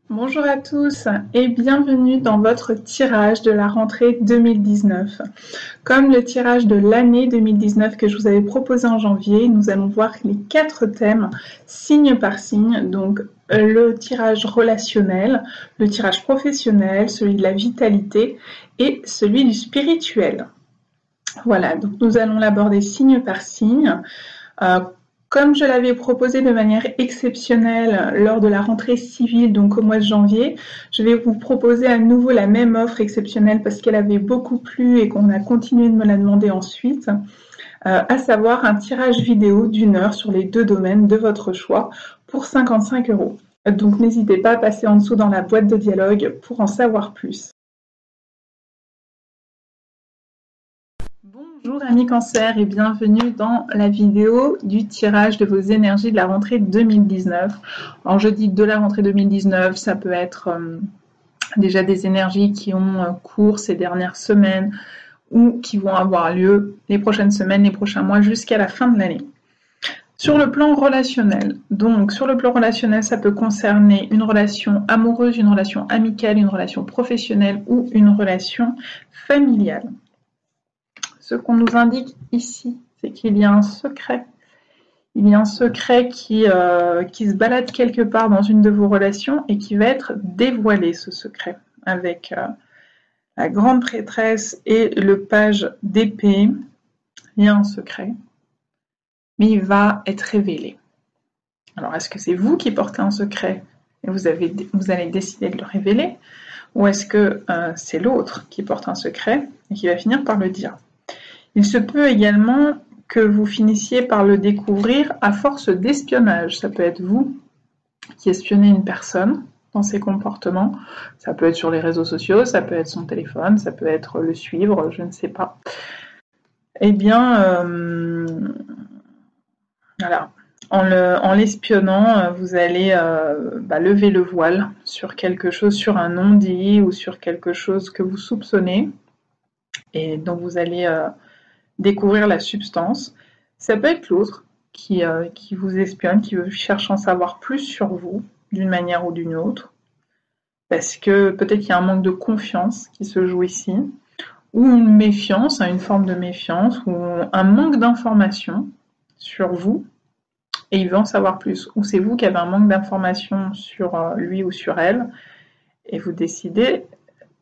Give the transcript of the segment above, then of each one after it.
Bonjour à tous et bienvenue dans votre tirage de la rentrée 2019. Comme le tirage de l'année 2019 que je vous avais proposé en janvier, nous allons voir les 4 thèmes signe par signe, donc le tirage relationnel, le tirage professionnel, celui de la vitalité et celui du spirituel. Voilà, donc nous allons l'aborder signe par signe. Comme je l'avais proposé de manière exceptionnelle lors de la rentrée civile, donc au mois de janvier, je vais vous proposer à nouveau la même offre exceptionnelle parce qu'elle avait beaucoup plu et qu'on a continué de me la demander ensuite, à savoir un tirage vidéo d'1 heure sur les 2 domaines de votre choix pour 55 €. Donc n'hésitez pas à passer en dessous dans la boîte de dialogue pour en savoir plus. Bonjour amis Cancer et bienvenue dans la vidéo du tirage de vos énergies de la rentrée 2019. Alors je dis de la rentrée 2019, ça peut être déjà des énergies qui ont cours ces dernières semaines ou qui vont avoir lieu les prochaines semaines, les prochains mois jusqu'à la fin de l'année. Sur le plan relationnel, donc sur le plan relationnel, ça peut concerner une relation amoureuse, une relation amicale, une relation professionnelle ou une relation familiale. Ce qu'on nous indique ici, c'est qu'il y a un secret. Il y a un secret qui se balade quelque part dans une de vos relations et qui va être dévoilé, ce secret, avec la grande prêtresse et le page d'épée. Il y a un secret, mais il va être révélé. Alors, est-ce que c'est vous qui portez un secret et vous allez décider de le révéler, ou est-ce que c'est l'autre qui porte un secret et qui va finir par le dire? Il se peut également que vous finissiez par le découvrir à force d'espionnage. Ça peut être vous qui espionnez une personne dans ses comportements. Ça peut être sur les réseaux sociaux, ça peut être son téléphone, ça peut être le suivre, je ne sais pas. Eh bien, voilà. En l'espionnant, vous allez lever le voile sur quelque chose, sur un non-dit ou sur quelque chose que vous soupçonnez et dont vous allez découvrir la substance. Ça peut être l'autre qui vous espionne, qui cherche à en savoir plus sur vous, d'une manière ou d'une autre, parce que peut-être qu'il y a un manque de confiance qui se joue ici, ou une méfiance, une forme de méfiance, ou un manque d'information sur vous, et il veut en savoir plus. Ou c'est vous qui avez un manque d'information sur lui ou sur elle, et vous décidez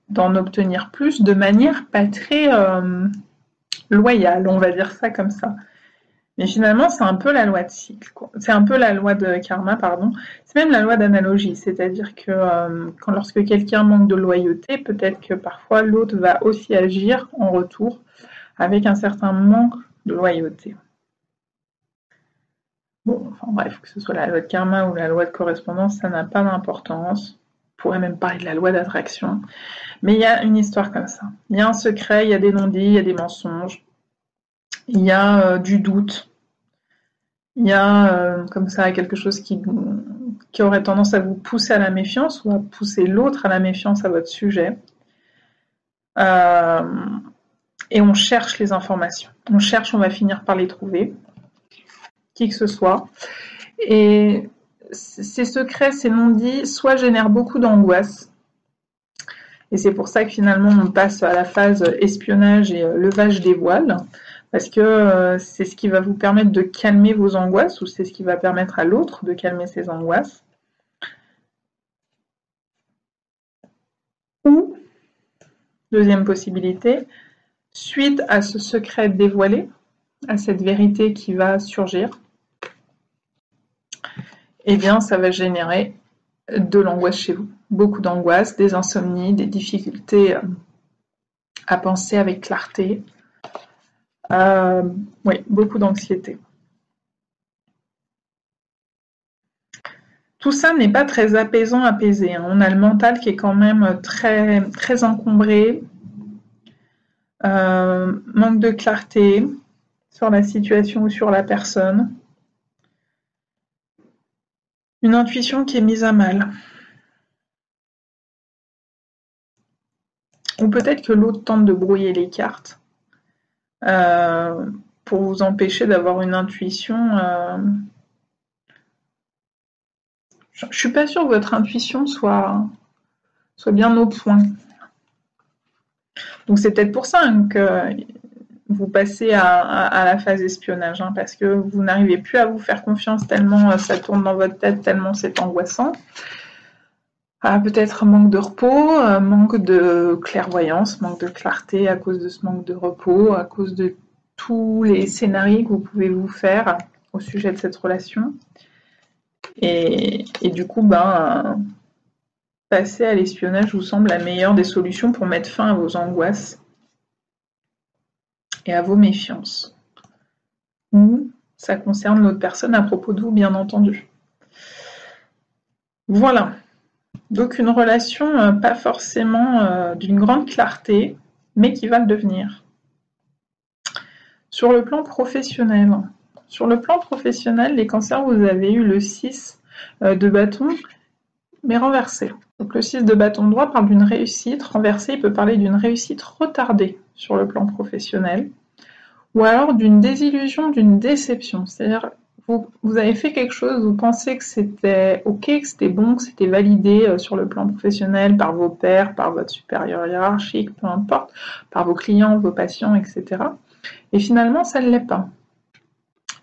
d'en obtenir plus de manière pas très loyale, on va dire ça comme ça. Mais finalement, c'est un peu la loi de cycle, quoi. C'est un peu la loi de karma, pardon. C'est même la loi d'analogie, c'est-à-dire que lorsque quelqu'un manque de loyauté, peut-être que parfois l'autre va aussi agir en retour avec un certain manque de loyauté. Bon, enfin bref, que ce soit la loi de karma ou la loi de correspondance, ça n'a pas d'importance. On pourrait même parler de la loi d'attraction. Mais il y a une histoire comme ça. Il y a un secret, il y a des non-dits, il y a des mensonges. Il y a du doute, il y a comme ça quelque chose qui aurait tendance à vous pousser à la méfiance ou à pousser l'autre à la méfiance à votre sujet. Et on cherche les informations. On va finir par les trouver, qui que ce soit. Et ces secrets, ces non-dits, soit génèrent beaucoup d'angoisse, et c'est pour ça que finalement on passe à la phase espionnage et levage des voiles, parce que c'est ce qui va vous permettre de calmer vos angoisses, ou c'est ce qui va permettre à l'autre de calmer ses angoisses. Ou, deuxième possibilité, suite à ce secret dévoilé, à cette vérité qui va surgir, eh bien ça va générer de l'angoisse chez vous. Beaucoup d'angoisse, des insomnies, des difficultés à penser avec clarté. Oui, beaucoup d'anxiété. Tout ça n'est pas très apaisant, apaisé. On a le mental qui est quand même très, très encombré, manque de clarté sur la situation ou sur la personne. Une intuition qui est mise à mal. Ou peut-être que l'autre tente de brouiller les cartes pour vous empêcher d'avoir une intuition je suis pas sûre que votre intuition soit bien au point. Donc c'est peut-être pour ça que vous passez à la phase espionnage, hein, parce que vous n'arrivez plus à vous faire confiance tellement ça tourne dans votre tête, tellement c'est angoissant. Peut-être manque de repos, manque de clairvoyance, manque de clarté à cause de ce manque de repos, à cause de tous les scénarios que vous pouvez vous faire au sujet de cette relation. Et du coup, passer à l'espionnage vous semble la meilleure des solutions pour mettre fin à vos angoisses et à vos méfiances. Ou ça concerne l'autre personne à propos de vous, bien entendu. Voilà. Donc une relation pas forcément d'une grande clarté, mais qui va le devenir. Sur le plan professionnel. Sur le plan professionnel, les cancers, vous avez eu le 6 de bâton, mais renversé. Donc le 6 de bâton droit parle d'une réussite, renversé, il peut parler d'une réussite retardée sur le plan professionnel, ou alors d'une désillusion, d'une déception. C'est-à-dire, vous avez fait quelque chose, vous pensez que c'était ok, que c'était bon, que c'était validé sur le plan professionnel par vos pairs, par votre supérieur hiérarchique, peu importe, par vos clients, vos patients, etc. Et finalement, ça ne l'est pas.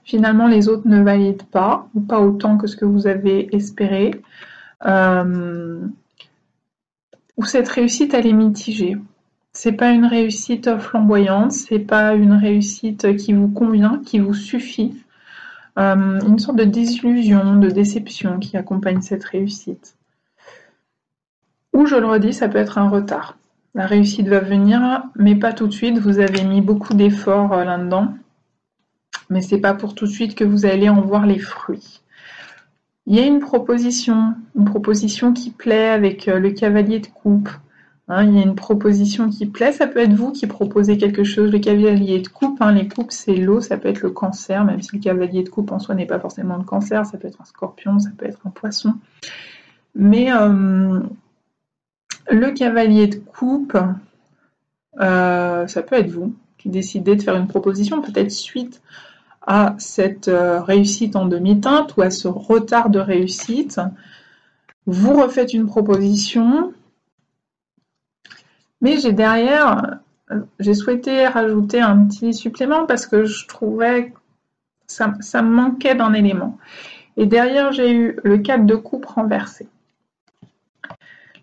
Finalement, les autres ne valident pas, ou pas autant que ce que vous avez espéré. Ou cette réussite, elle est mitigée. C'est pas une réussite flamboyante, c'est pas une réussite qui vous convient, qui vous suffit. Une sorte de désillusion, de déception qui accompagne cette réussite. Ou, je le redis, ça peut être un retard. La réussite va venir, mais pas tout de suite. Vous avez mis beaucoup d'efforts là-dedans, mais c'est pas pour tout de suite que vous allez en voir les fruits. Il y a une proposition qui plaît avec le cavalier de coupe. Il y a une proposition qui plaît, ça peut être vous qui proposez quelque chose. Le cavalier de coupe, les coupes c'est l'eau, ça peut être le cancer, même si le cavalier de coupe en soi n'est pas forcément le cancer, ça peut être un scorpion, ça peut être un poisson. Mais le cavalier de coupe, ça peut être vous qui décidez de faire une proposition, peut-être suite à cette réussite en demi-teinte ou à ce retard de réussite. Vous refaites une proposition, mais j'ai souhaité rajouter un petit supplément parce que je trouvais que ça me manquait d'un élément. Et derrière, j'ai eu le 4 de coupe renversé.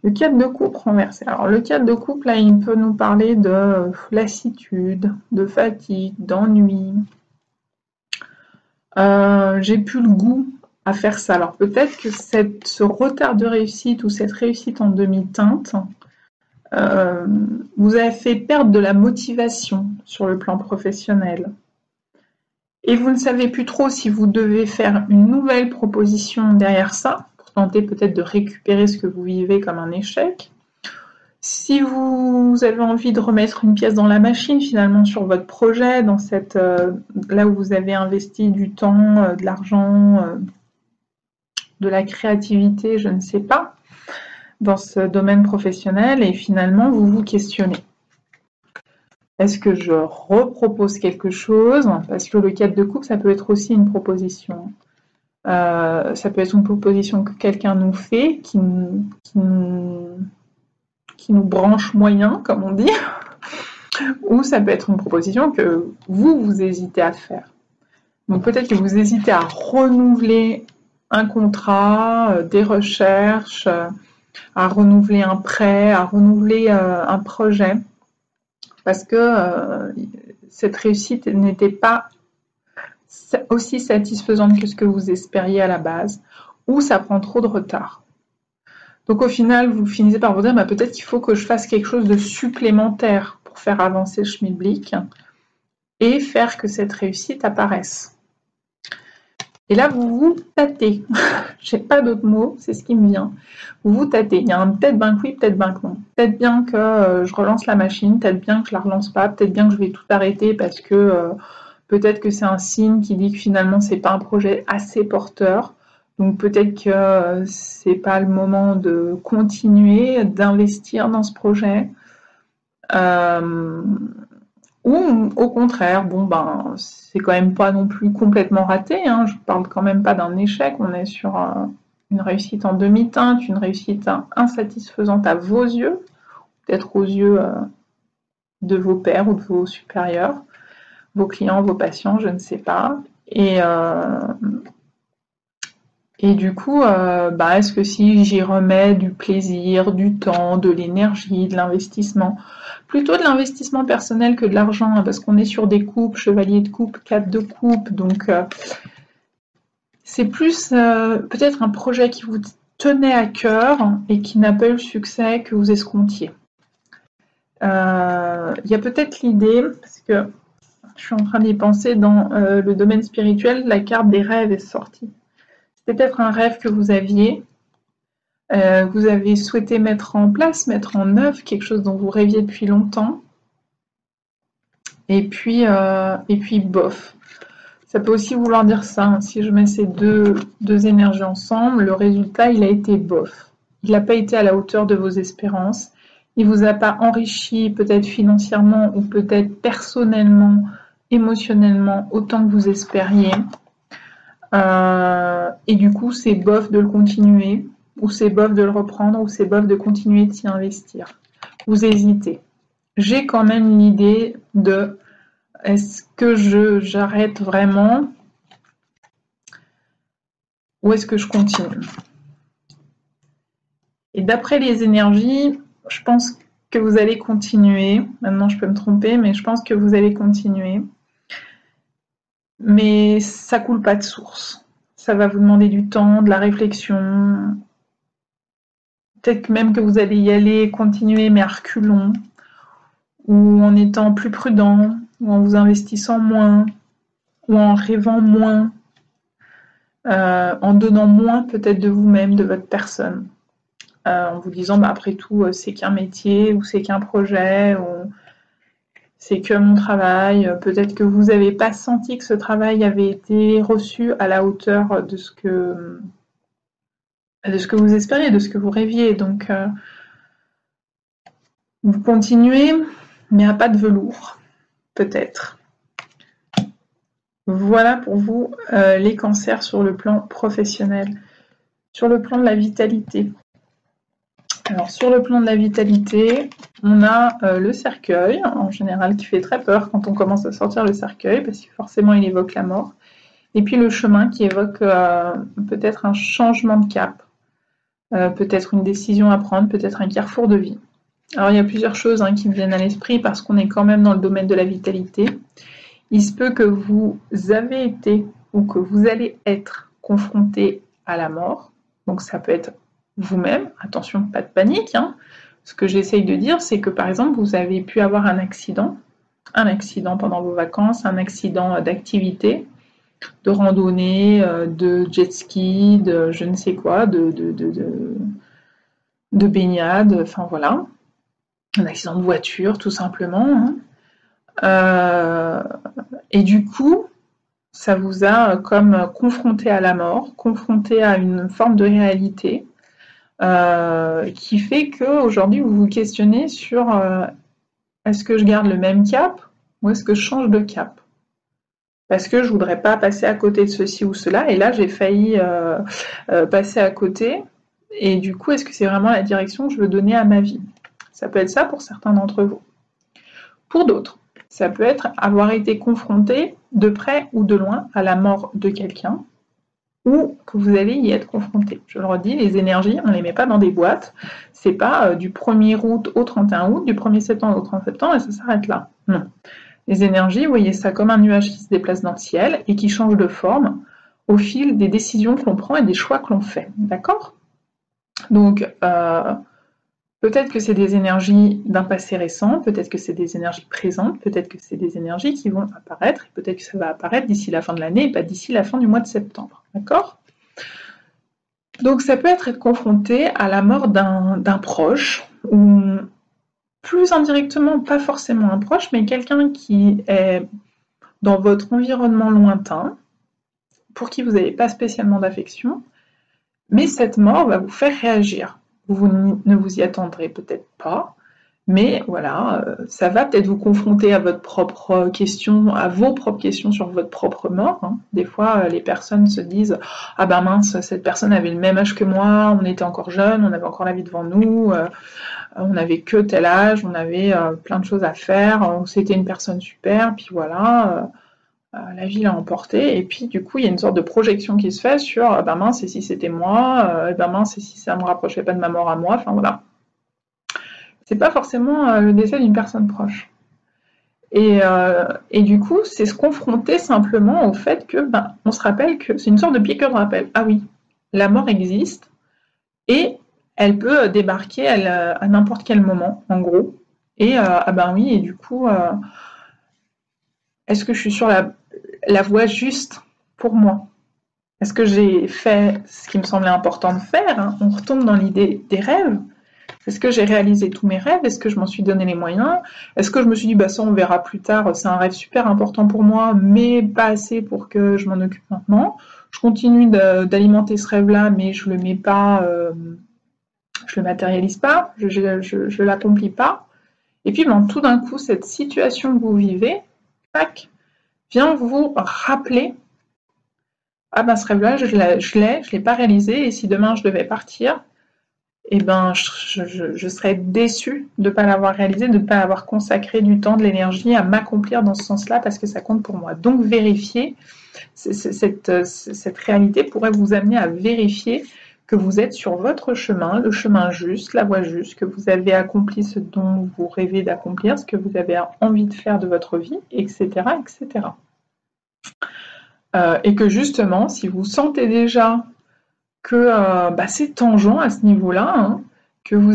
Le 4 de coupe renversé. Alors, le 4 de coupe, là, il peut nous parler de lassitude, de fatigue, d'ennui. J'ai plus le goût à faire ça. Alors, peut-être que ce retard de réussite ou cette réussite en demi-teinte vous avez fait perdre de la motivation sur le plan professionnel. Et vous ne savez plus trop si vous devez faire une nouvelle proposition derrière ça, pour tenter peut-être de récupérer ce que vous vivez comme un échec. Si vous avez envie de remettre une pièce dans la machine, finalement, sur votre projet, dans là où vous avez investi du temps, de l'argent, de la créativité, je ne sais pas, dans ce domaine professionnel, et finalement, vous vous questionnez. Est-ce que je repropose quelque chose? Parce que le 4 de coupe, ça peut être aussi une proposition. Ça peut être une proposition que quelqu'un nous fait, qui nous branche moyen, comme on dit, ou ça peut être une proposition que vous hésitez à faire. Donc peut-être que vous hésitez à renouveler un contrat, des recherches, à renouveler un prêt, à renouveler un projet, parce que cette réussite n'était pas aussi satisfaisante que ce que vous espériez à la base, ou ça prend trop de retard. Donc au final, vous finissez par vous dire, peut-être qu'il faut que je fasse quelque chose de supplémentaire pour faire avancer le schmilblick et faire que cette réussite apparaisse. Et là, vous vous tâtez. Je n'ai pas d'autres mots, c'est ce qui me vient. Vous vous tâtez. Il y a un peut-être bien que oui, peut-être bien que non. Peut-être bien que je relance la machine, peut-être bien que je la relance pas, peut-être bien que je vais tout arrêter parce que peut-être que c'est un signe qui dit que finalement c'est pas un projet assez porteur. Donc peut-être que c'est pas le moment de continuer, d'investir dans ce projet. Ou au contraire, c'est quand même pas non plus complètement raté, je parle quand même pas d'un échec, on est sur une réussite en demi-teinte, une réussite insatisfaisante à vos yeux, peut-être aux yeux de vos pairs ou de vos supérieurs, vos clients, vos patients, je ne sais pas. Et du coup, est-ce que si j'y remets du plaisir, du temps, de l'énergie, de l'investissement, plutôt de l'investissement personnel que de l'argent, hein, parce qu'on est sur des coupes, chevalier de coupe, 4 de coupe, donc c'est plus peut-être un projet qui vous tenait à cœur et qui n'a pas eu le succès que vous escomptiez. Il y a peut-être l'idée, parce que je suis en train d'y penser, dans le domaine spirituel, la carte des rêves est sortie. C'est peut-être un rêve que vous aviez, vous avez souhaité mettre en place, mettre en œuvre quelque chose dont vous rêviez depuis longtemps, et puis bof. Ça peut aussi vouloir dire ça, hein. Si je mets ces deux énergies ensemble, le résultat, il a été bof. Il n'a pas été à la hauteur de vos espérances. Il ne vous a pas enrichi, peut-être financièrement ou peut-être personnellement, émotionnellement, autant que vous espériez. Et du coup, c'est bof de le continuer, ou c'est bof de le reprendre, ou c'est bof de continuer de s'y investir. Vous hésitez. J'ai quand même l'idée de est-ce que j'arrête vraiment ou est-ce que je continue? Et d'après les énergies, je pense que vous allez continuer. Maintenant, je peux me tromper, mais je pense que vous allez continuer. Mais ça coule pas de source. Ça va vous demander du temps, de la réflexion. Peut-être même que vous allez y aller, continuer, mais à reculons, ou en étant plus prudent, ou en vous investissant moins, ou en rêvant moins, en donnant moins peut-être de vous-même, de votre personne, en vous disant après tout c'est qu'un métier, ou c'est qu'un projet, ou c'est que mon travail. Peut-être que vous n'avez pas senti que ce travail avait été reçu à la hauteur de ce que vous espériez, de ce que vous rêviez. Donc vous continuez, mais à pas de velours, peut-être. Voilà pour vous les cancers sur le plan professionnel. Sur le plan de la vitalité. Alors sur le plan de la vitalité, on a le cercueil, en général, qui fait très peur quand on commence à sortir le cercueil, parce que forcément il évoque la mort. Et puis le chemin qui évoque peut-être un changement de cap, peut-être une décision à prendre, peut-être un carrefour de vie. Alors il y a plusieurs choses qui me viennent à l'esprit, parce qu'on est quand même dans le domaine de la vitalité. Il se peut que vous avez été ou que vous allez être confronté à la mort. Donc ça peut être vous-même. Attention, pas de panique. Ce que j'essaye de dire, c'est que par exemple, vous avez pu avoir un accident pendant vos vacances, un accident d'activité, de randonnée, de jet ski, de je ne sais quoi, de baignade, enfin voilà. Un accident de voiture, tout simplement. Et du coup, ça vous a comme confronté à la mort, confronté à une forme de réalité qui fait qu'aujourd'hui vous vous questionnez sur est-ce que je garde le même cap ou est-ce que je change de cap? Parce que je voudrais pas passer à côté de ceci ou cela, et là j'ai failli passer à côté, et du coup est-ce que c'est vraiment la direction que je veux donner à ma vie? Ça peut être ça pour certains d'entre vous. Pour d'autres, ça peut être avoir été confronté de près ou de loin à la mort de quelqu'un, ou que vous allez y être confronté. Je le redis, les énergies, on ne les met pas dans des boîtes. C'est pas du 1er août au 31 août, du 1er septembre au 30 septembre, et ça s'arrête là. Non. Les énergies, vous voyez ça comme un nuage qui se déplace dans le ciel et qui change de forme au fil des décisions que l'on prend et des choix que l'on fait. D'accord? Donc, peut-être que c'est des énergies d'un passé récent, peut-être que c'est des énergies présentes, peut-être que c'est des énergies qui vont apparaître, et peut-être que ça va apparaître d'ici la fin de l'année et pas d'ici la fin du mois de septembre. D'accord? Donc ça peut être confronté à la mort d'un proche, ou plus indirectement, pas forcément un proche, mais quelqu'un qui est dans votre environnement lointain, pour qui vous n'avez pas spécialement d'affection, mais cette mort va vous faire réagir. Vous ne vous y attendrez peut-être pas, Mais voilà, ça va peut-être vous confronter à votre propre question, à vos propres questions sur votre propre mort, hein. Des fois, les personnes se disent: «Ah ben mince, cette personne avait le même âge que moi, on était encore jeunes, on avait encore la vie devant nous, on n'avait que tel âge, on avait plein de choses à faire, c'était une personne super, puis voilà, la vie l'a emporté.» Et puis du coup, il y a une sorte de projection qui se fait sur «Ah ben mince, et si c'était moi, ben mince, et si ça me rapprochait pas de ma mort à moi», enfin voilà. C'est pas forcément le décès d'une personne proche. Et du coup, c'est se confronter simplement au fait que, ben, on se rappelle que c'est une sorte de piqûre de rappel. Ah oui, la mort existe et elle peut débarquer à n'importe quel moment, en gros. Et ah ben oui, et du coup, est-ce que je suis sur la voie juste pour moi? Est-ce que j'ai fait ce qui me semblait important de faire, hein? On retombe dans l'idée des rêves. Est-ce que j'ai réalisé tous mes rêves? Est-ce que je m'en suis donné les moyens? Est-ce que je me suis dit, bah ça on verra plus tard, c'est un rêve super important pour moi, mais pas assez pour que je m'en occupe maintenant. Je continue d'alimenter ce rêve-là, mais je le mets pas, je le matérialise pas, je l'accomplis pas. Et puis ben, tout d'un coup, cette situation que vous vivez, tac, vient vous rappeler, ah ben ce rêve-là, je l'ai pas réalisé, et si demain je devais partir, eh ben, je serais déçue de ne pas l'avoir réalisé, de ne pas avoir consacré du temps, de l'énergie à m'accomplir dans ce sens-là, parce que ça compte pour moi. Donc vérifier, cette réalité pourrait vous amener à vérifier que vous êtes sur votre chemin, le chemin juste, la voie juste, que vous avez accompli ce dont vous rêvez d'accomplir, ce que vous avez envie de faire de votre vie, etc., etc. Et que justement, si vous sentez déjà que bah, c'est tangent à ce niveau-là, hein, que vous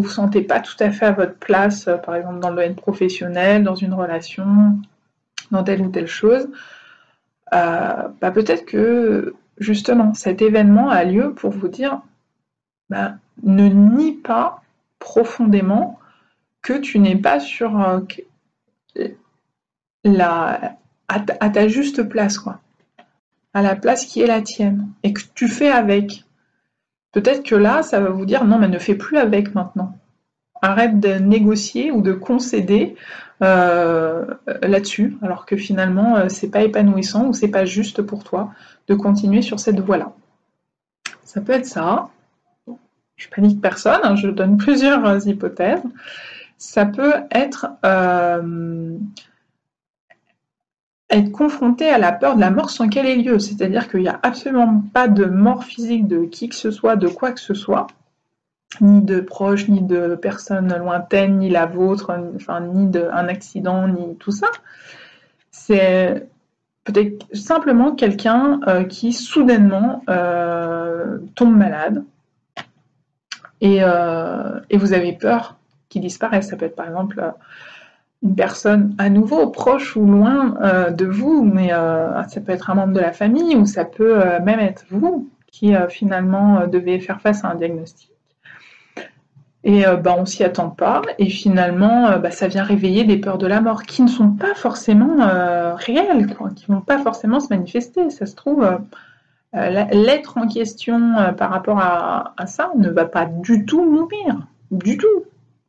sentez pas tout à fait à votre place, par exemple dans le domaine professionnel, dans une relation, dans telle ou telle chose, bah, peut-être que justement cet événement a lieu pour vous dire, bah, ne nie pas profondément que tu n'es pas sur à ta juste place, quoi, à la place qui est la tienne, et que tu fais avec. Peut-être que là, ça va vous dire non, mais ne fais plus avec maintenant. Arrête de négocier ou de concéder là-dessus, alors que finalement, c'est pas épanouissant ou c'est pas juste pour toi de continuer sur cette voie-là. Ça peut être ça. Je panique personne, hein, je donne plusieurs hypothèses. Ça peut être être confronté à la peur de la mort sans qu'elle ait lieu. C'est-à-dire qu'il n'y a absolument pas de mort physique de qui que ce soit, de quoi que ce soit, ni de proches, ni de personnes lointaines, ni la vôtre, enfin, ni d'un accident, ni tout ça. C'est peut-être simplement quelqu'un qui soudainement tombe malade et vous avez peur qu'il disparaisse. Ça peut être par exemple une personne à nouveau proche ou loin de vous, mais ça peut être un membre de la famille ou ça peut même être vous qui finalement devez faire face à un diagnostic. Et bah, on s'y attend pas, et finalement, bah, ça vient réveiller des peurs de la mort qui ne sont pas forcément réelles, quoi, qui vont pas forcément se manifester. Ça se trouve, l'être en question par rapport à ça ne va pas du tout mourir, du tout.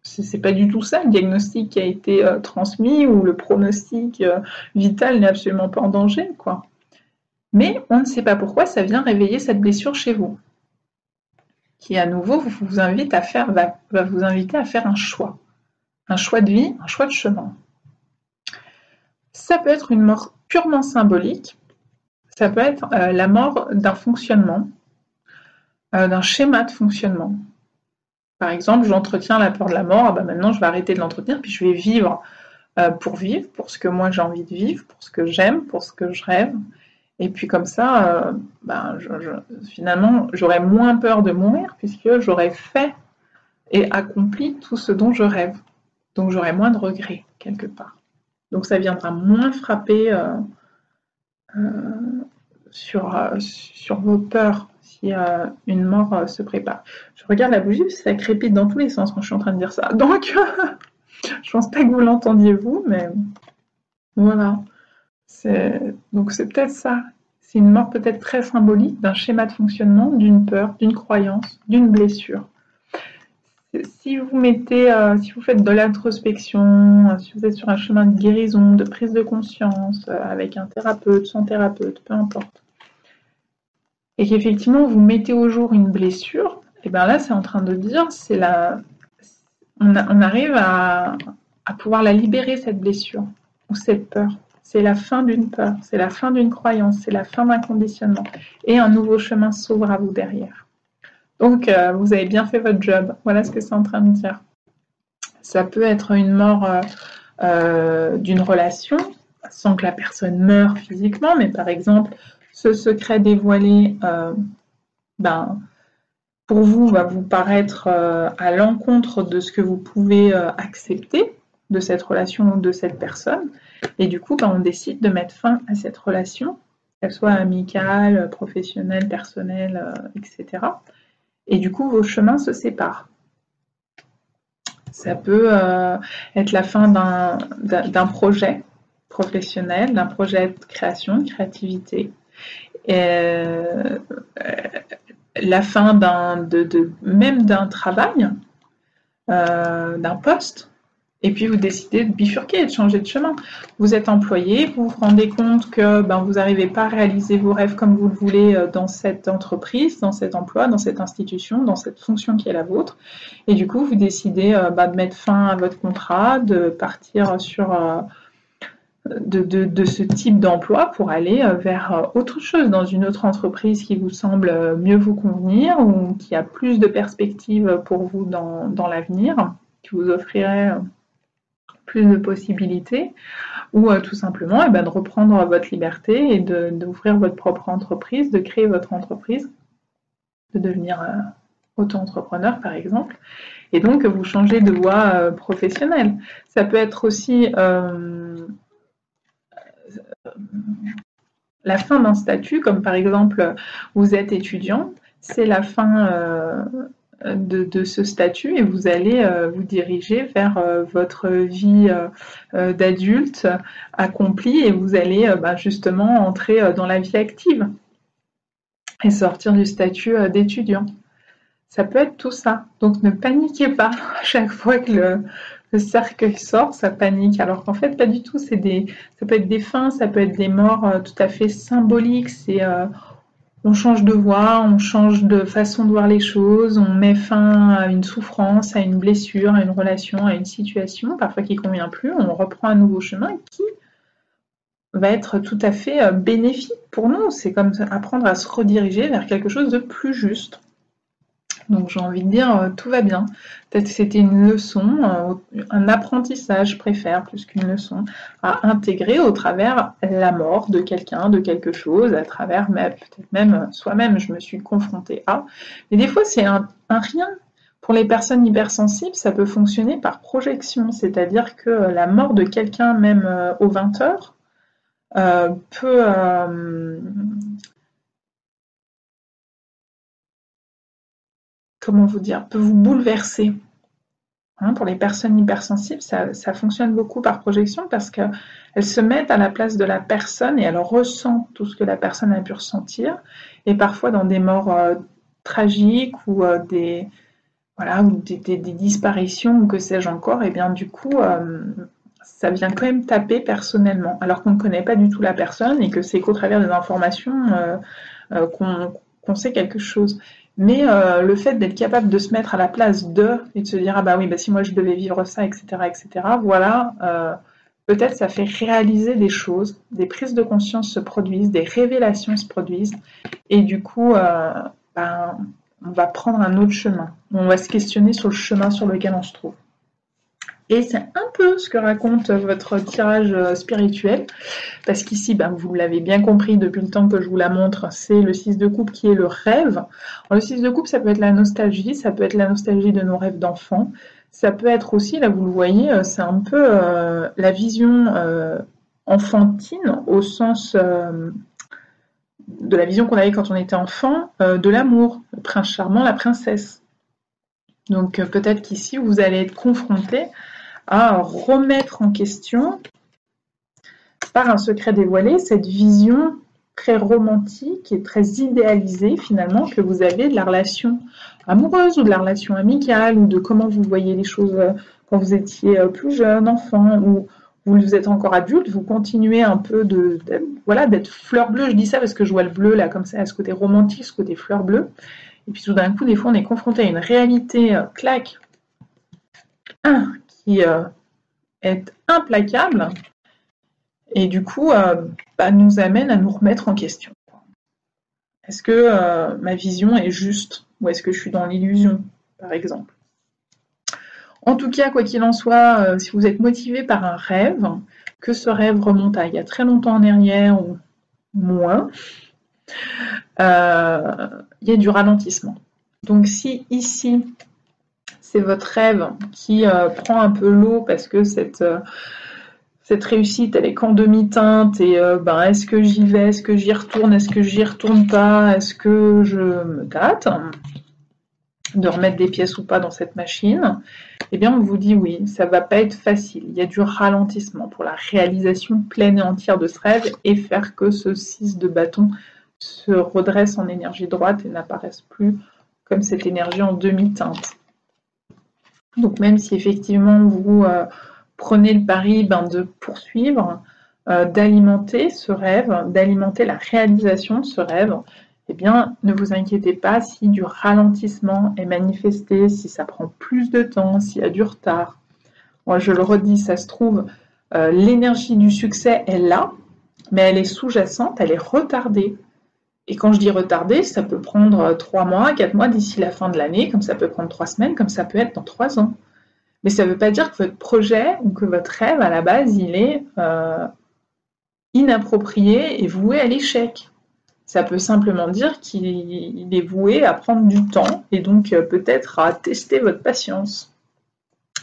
C'est pas du tout ça le diagnostic qui a été transmis, ou le pronostic vital n'est absolument pas en danger, quoi. Mais on ne sait pas pourquoi ça vient réveiller cette blessure chez vous, qui à nouveau va vous inviter à faire un choix de vie, un choix de chemin. Ça peut être une mort purement symbolique, ça peut être la mort d'un fonctionnement, d'un schéma de fonctionnement. Par exemple, j'entretiens la peur de la mort, bah maintenant je vais arrêter de l'entretenir, puis je vais vivre, pour ce que moi j'ai envie de vivre, pour ce que j'aime, pour ce que je rêve. Et puis comme ça, ben, finalement, j'aurais moins peur de mourir, puisque j'aurais fait et accompli tout ce dont je rêve. Donc j'aurai moins de regrets, quelque part. Donc ça viendra moins frapper sur vos peurs si une mort se prépare. Je regarde la bougie, ça crépite dans tous les sens quand je suis en train de dire ça. Donc je pense pas que vous l'entendiez vous, mais voilà. Donc c'est peut-être ça. C'est une mort peut-être très symbolique d'un schéma de fonctionnement, d'une peur, d'une croyance, d'une blessure. Si vous mettez, si vous faites de l'introspection, si vous êtes sur un chemin de guérison, de prise de conscience, avec un thérapeute, sans thérapeute, peu importe, et qu'effectivement vous mettez au jour une blessure, et bien là c'est en train de dire, on arrive à pouvoir la libérer, cette blessure, ou cette peur. C'est la fin d'une peur, c'est la fin d'une croyance, c'est la fin d'un conditionnement. Et un nouveau chemin s'ouvre à vous derrière. Donc, vous avez bien fait votre job. Voilà ce que c'est en train de dire. Ça peut être une mort d'une relation, sans que la personne meure physiquement, mais par exemple, ce secret dévoilé, pour vous, va vous paraître à l'encontre de ce que vous pouvez accepter de cette relation ou de cette personne. Et du coup, on décide de mettre fin à cette relation, qu'elle soit amicale, professionnelle, personnelle, etc. Et du coup, vos chemins se séparent. Ça peut être la fin d'un projet professionnel, d'un projet de création, de créativité. La fin même d'un travail, d'un poste. Et puis vous décidez de bifurquer, de changer de chemin. Vous êtes employé, vous vous rendez compte que vous n'arrivez pas à réaliser vos rêves comme vous le voulez dans cette entreprise, dans cet emploi, dans cette institution, dans cette fonction qui est la vôtre. Et du coup, vous décidez de mettre fin à votre contrat, de partir sur de ce type d'emploi pour aller vers autre chose, dans une autre entreprise qui vous semble mieux vous convenir ou qui a plus de perspectives pour vous dans l'avenir, qui vous offrirait plus de possibilités, ou tout simplement de reprendre votre liberté et d'ouvrir votre propre entreprise, de créer votre entreprise, de devenir auto-entrepreneur par exemple, et donc vous changez de voie professionnelle. Ça peut être aussi la fin d'un statut, comme par exemple vous êtes étudiant, c'est la fin de ce statut et vous allez vous diriger vers votre vie d'adulte accomplie et vous allez justement entrer dans la vie active et sortir du statut d'étudiant. Ça peut être tout ça. Donc ne paniquez pas à chaque fois que le cercueil sort, ça panique. Alors qu'en fait, pas du tout. Ça peut être des fins, ça peut être des morts tout à fait symboliques. On change de voie, on change de façon de voir les choses, on met fin à une souffrance, à une blessure, à une relation, à une situation, parfois qui ne convient plus. On reprend un nouveau chemin qui va être tout à fait bénéfique pour nous. C'est comme apprendre à se rediriger vers quelque chose de plus juste. Donc j'ai envie de dire, tout va bien. Peut-être que c'était une leçon, un apprentissage, je préfère, plus qu'une leçon, à intégrer au travers la mort de quelqu'un, de quelque chose, à travers peut-être même soi-même, je me suis confrontée à. Mais des fois, c'est un rien. Pour les personnes hypersensibles, ça peut fonctionner par projection, c'est-à-dire que la mort de quelqu'un, même aux 20 heures, peut comment vous dire, peut vous bouleverser. Pour les personnes hypersensibles, ça fonctionne beaucoup par projection parce qu'elles se mettent à la place de la personne et elles ressentent tout ce que la personne a pu ressentir. Et parfois dans des morts tragiques ou des disparitions ou que sais-je encore, et bien du coup, ça vient quand même taper personnellement, alors qu'on ne connaît pas du tout la personne et que c'est qu'au travers des informations qu'on sait quelque chose. Mais le fait d'être capable de se mettre à la place d'eux et de se dire si moi je devais vivre ça, etc., voilà, peut-être ça fait réaliser des choses, des prises de conscience se produisent, des révélations se produisent, et du coup, on va prendre un autre chemin. On va se questionner sur le chemin sur lequel on se trouve. Et c'est un peu ce que raconte votre tirage spirituel, parce qu'ici, vous l'avez bien compris depuis le temps que je vous la montre, c'est le 6 de coupe qui est le rêve. Alors, le 6 de coupe, ça peut être la nostalgie, ça peut être la nostalgie de nos rêves d'enfants, ça peut être aussi, là vous le voyez, c'est un peu la vision enfantine, au sens de la vision qu'on avait quand on était enfant, de l'amour, le prince charmant, la princesse. Donc peut-être qu'ici, vous allez être confronté à remettre en question, par un secret dévoilé, cette vision très romantique et très idéalisé finalement que vous avez de la relation amoureuse ou de la relation amicale ou de comment vous voyez les choses quand vous étiez plus jeune, enfant, ou vous êtes encore adulte, vous continuez un peu voilà, d'être fleur bleue. Je dis ça parce que je vois le bleu là comme ça, à ce côté romantique, ce côté fleur bleue. Et puis tout d'un coup, des fois, on est confronté à une réalité claque qui est implacable et du coup nous amène à nous remettre en question. Est-ce que ma vision est juste ou est-ce que je suis dans l'illusion, par exemple? En tout cas, quoi qu'il en soit, si vous êtes motivé par un rêve, que ce rêve remonte à il y a très longtemps en arrière ou moins, il y a du ralentissement. Donc si ici, c'est votre rêve qui prend un peu l'eau parce que cette réussite, elle est qu'en demi-teinte et est-ce que j'y vais, est-ce que j'y retourne, est-ce que j'y retourne pas, est-ce que je me tâte de remettre des pièces ou pas dans cette machine, eh bien on vous dit oui, ça va pas être facile, il y a du ralentissement pour la réalisation pleine et entière de ce rêve et faire que ce 6 de bâton se redresse en énergie droite et n'apparaisse plus comme cette énergie en demi-teinte. Donc même si effectivement vous prenez le pari de poursuivre, d'alimenter ce rêve, d'alimenter la réalisation de ce rêve, eh bien, ne vous inquiétez pas si du ralentissement est manifesté, si ça prend plus de temps, s'il y a du retard. Moi, je le redis, ça se trouve, l'énergie du succès est là, mais elle est sous-jacente, elle est retardée. Et quand je dis retardée, ça peut prendre 3 mois, 4 mois d'ici la fin de l'année, comme ça peut prendre 3 semaines, comme ça peut être dans 3 ans. Mais ça ne veut pas dire que votre projet ou que votre rêve, à la base, il est inapproprié et voué à l'échec. Ça peut simplement dire qu'il est voué à prendre du temps et donc peut-être à tester votre patience.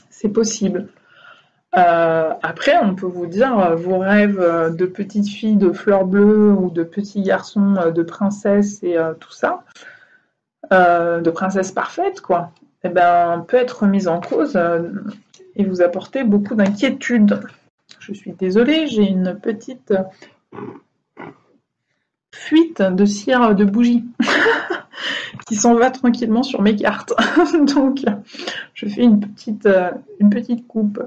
C'est possible. Après, on peut vous dire vos rêves de petite fille de fleur bleue ou de petit garçon de princesse et tout ça, de princesse parfaite, quoi, eh ben, peut être remise en cause et vous apporter beaucoup d'inquiétude. Je suis désolée, j'ai une petite fuite de cire de bougie qui s'en va tranquillement sur mes cartes. Donc, je fais une petite coupe.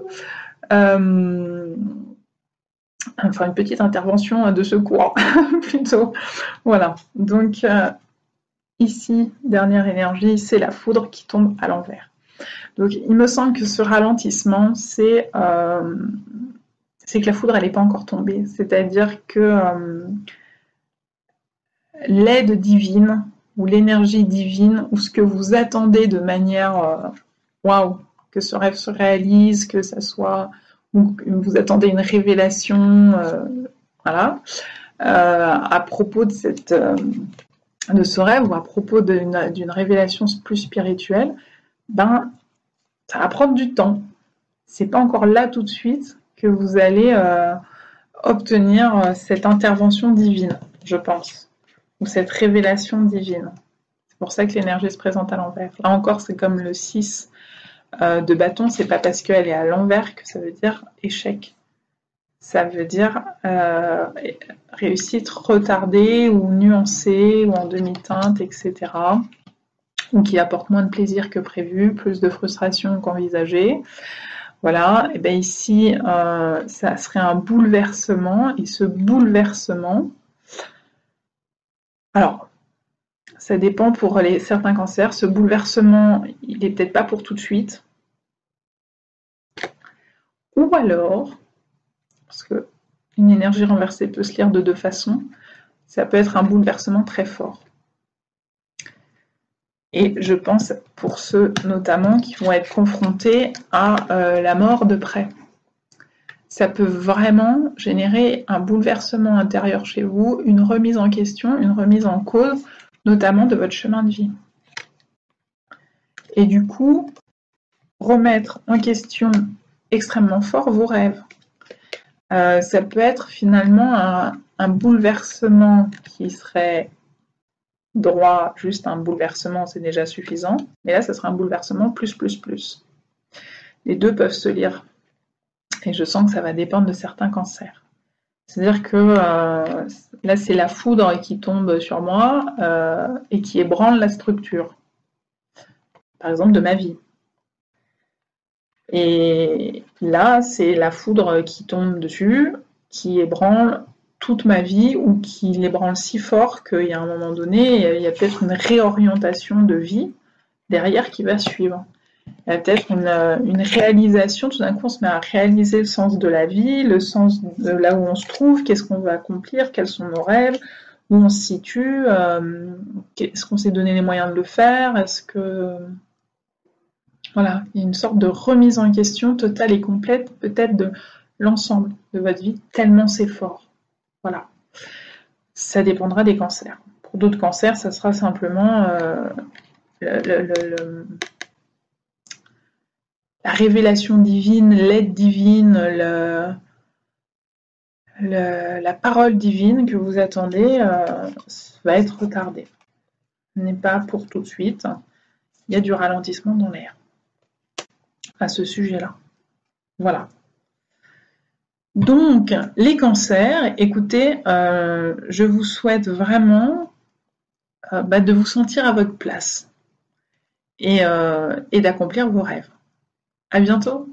Enfin, une petite intervention de secours, plutôt. Voilà. Donc, ici, dernière énergie, c'est la foudre qui tombe à l'envers. Donc, il me semble que ce ralentissement, c'est que la foudre, elle n'est pas encore tombée. C'est-à-dire que l'aide divine ou l'énergie divine ou ce que vous attendez de manière waouh, que ce rêve se réalise, que ça soit ou que vous attendez une révélation, voilà, à propos de ce rêve ou à propos d'une révélation plus spirituelle, ça va prendre du temps. C'est pas encore là tout de suite que vous allez obtenir cette intervention divine, je pense, ou cette révélation divine. C'est pour ça que l'énergie se présente à l'envers. Là encore, c'est comme le 6 de bâton, c'est pas parce qu'elle est à l'envers que ça veut dire échec. Ça veut dire réussite retardée ou nuancée ou en demi-teinte, etc. Ou qui apporte moins de plaisir que prévu, plus de frustration qu'envisagé. Voilà, et bien ici, ça serait un bouleversement, et ce bouleversement, alors, ça dépend pour certains cancers, ce bouleversement, il n'est peut-être pas pour tout de suite, ou alors, parce qu'une énergie renversée peut se lire de 2 façons, ça peut être un bouleversement très fort. Et je pense pour ceux notamment qui vont être confrontés à la mort de près. Ça peut vraiment générer un bouleversement intérieur chez vous, une remise en question, une remise en cause, notamment de votre chemin de vie. Et du coup, remettre en question extrêmement fort vos rêves. Ça peut être finalement un bouleversement qui serait droit, juste un bouleversement, c'est déjà suffisant. Mais là, ça sera un bouleversement plus. Les deux peuvent se lire. Et je sens que ça va dépendre de certains cancers. C'est-à-dire que là, c'est la foudre qui tombe sur moi et qui ébranle la structure, par exemple, de ma vie. Et là, c'est la foudre qui tombe dessus, qui ébranle toute ma vie ou qui l'ébranle si fort qu'il y a un moment donné, il y a peut-être une réorientation de vie derrière qui va suivre. Il y a peut-être une réalisation, tout d'un coup on se met à réaliser le sens de la vie, le sens de là où on se trouve, qu'est-ce qu'on va accomplir, quels sont nos rêves, où on se situe, est-ce qu'on s'est donné les moyens de le faire, est-ce que... Voilà, il y a une sorte de remise en question totale et complète peut-être de l'ensemble de votre vie, tellement c'est fort. Voilà, ça dépendra des cancers. Pour d'autres cancers, ça sera simplement la révélation divine, l'aide divine, la parole divine que vous attendez va être retardée. Ce n'est pas pour tout de suite. Il y a du ralentissement dans l'air à ce sujet-là. Voilà. Donc, les cancers, écoutez, je vous souhaite vraiment de vous sentir à votre place et d'accomplir vos rêves. À bientôt.